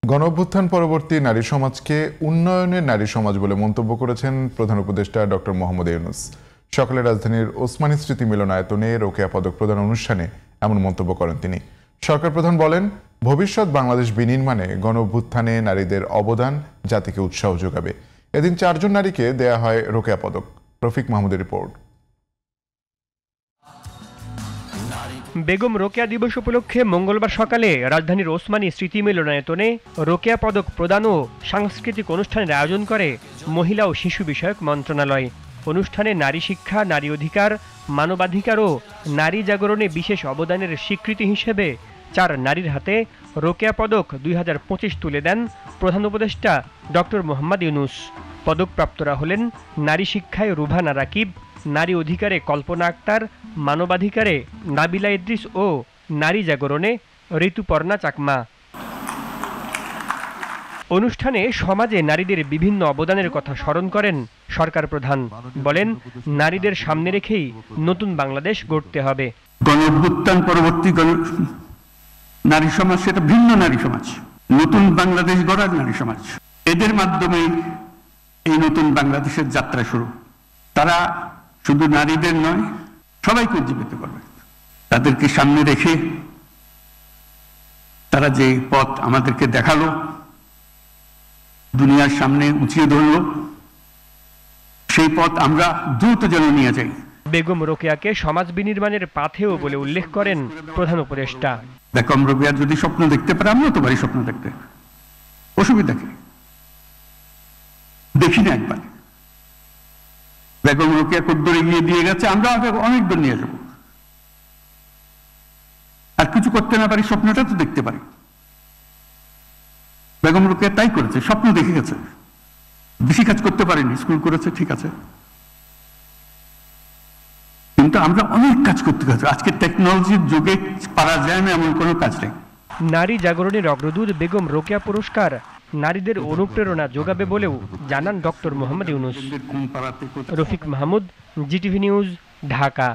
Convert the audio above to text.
গণঅভ্যুত্থান পরবর্তী নারী সমাজকে উন্নয়নের নারী সমাজ বলে মন্তব্য করেছেন প্রধান উপদেষ্টা ডক্টর মোহাম্মদ ইউনূস। সকালে রাজধানীর ওসমানী স্মৃতি মিলনায়তনে রোকেয়া পদক প্রদান অনুষ্ঠানে এমন মন্তব্য করেন তিনি। সরকার প্রধান বলেন, ভবিষ্যৎ বাংলাদেশ বিনির্মাণে গণঅভ্যুত্থানে নারীদের অবদান জাতিকে উৎসাহ যোগাবে। এদিন 4 জন নারীকে দেয়া হয় রোকেয়া পদক। রফিক মাহমুদের রিপোর্ট। বেগম রোকেয়া দিবস উপলক্ষে মঙ্গলবার সকালে রাজধানীর ওসমানী স্মৃতি মিলনায়তনে রোকেয়া পদক প্রদান ও সাংস্কৃতিক অনুষ্ঠানের আয়োজন করে মহিলা ও শিশু বিষয়ক মন্ত্রণালয়। অনুষ্ঠানে নারী শিক্ষা, নারী অধিকার, মানবাধিকার ও নারী জাগরণে বিশেষ অবদানের স্বীকৃতি হিসেবে 4 নারীর হাতে রোকেয়া পদক 2025 তুলে দেন প্রধান উপদেষ্টা ডক্টর মোহাম্মদ ইউনূস। পদকপ্রাপ্তরা হলেন নারী শিক্ষায় রুভানা রাকিব, নারী অধিকারে কল্পনা আক্তার, মানবাধিকারে নাবিলা ইদ্রিস ও নারী জাগরণে ঋতুপর্ণা চাকমা। অনুষ্ঠানে সমাজে নারীদের বিভিন্ন অবদানের কথা স্মরণ করেন সরকার প্রধান। বলেন, নারীদের সামনে রেখেই নতুন বাংলাদেশ গড়তে হবে। গণঅভ্যুত্থান পরবর্তী নারী সমাজ সেটা ভিন্ন নারী সমাজ, নতুন বাংলাদেশ গড়ার নারী সমাজ। এদের মাধ্যমে এই নতুন বাংলাদেশের যাত্রা শুরু। তারা শুধু নারীদের নয়, সবাইকে উজ্জীবিত করবে। তাদেরকে সামনে রেখে তারা যে পথ আমাদেরকে দেখালো, দুনিয়ার সামনে উঁচিয়ে ধরল, সেই পথ আমরা দ্রুত যেন নিয়ে যাই। বেগম রোকেয়াকে সমাজ বিনির্মাণের পাথেয় বলে উল্লেখ করেন প্রধান উপদেষ্টা। বেগম রোকেয়া যদি স্বপ্ন দেখতে পারে, আমিও তো পারি স্বপ্ন দেখতে, অসুবিধা কি? দেখি না একবার বেগম রোকেয়া কদ্দূর এগিয়ে দিয়ে গেছে, আমরা অনেক দূর নিয়ে যাব। আর কিছু করতে না পারি, স্বপ্নটা তো দেখতে পারি। বেগম রোকেয়া তাই করেছে, স্বপ্ন দেখে গেছে। বেশি কাজ করতে পারেনি, স্কুল করেছে, ঠিক আছে, কিন্তু আমরা অনেক কাজ করতে গেছে। আজকে টেকনোলজির যুগে পারা যায় না এমন কোনো কাজ নেই। নারী জাগরণের অগ্রদূত বেগম রোকেয়া পুরস্কার নারীদের অনুপ্রেরণা যোগাবে বলেও জানান doctor Mohammad Yunus. Rafiq Mahmud, GTV news, Dhaka.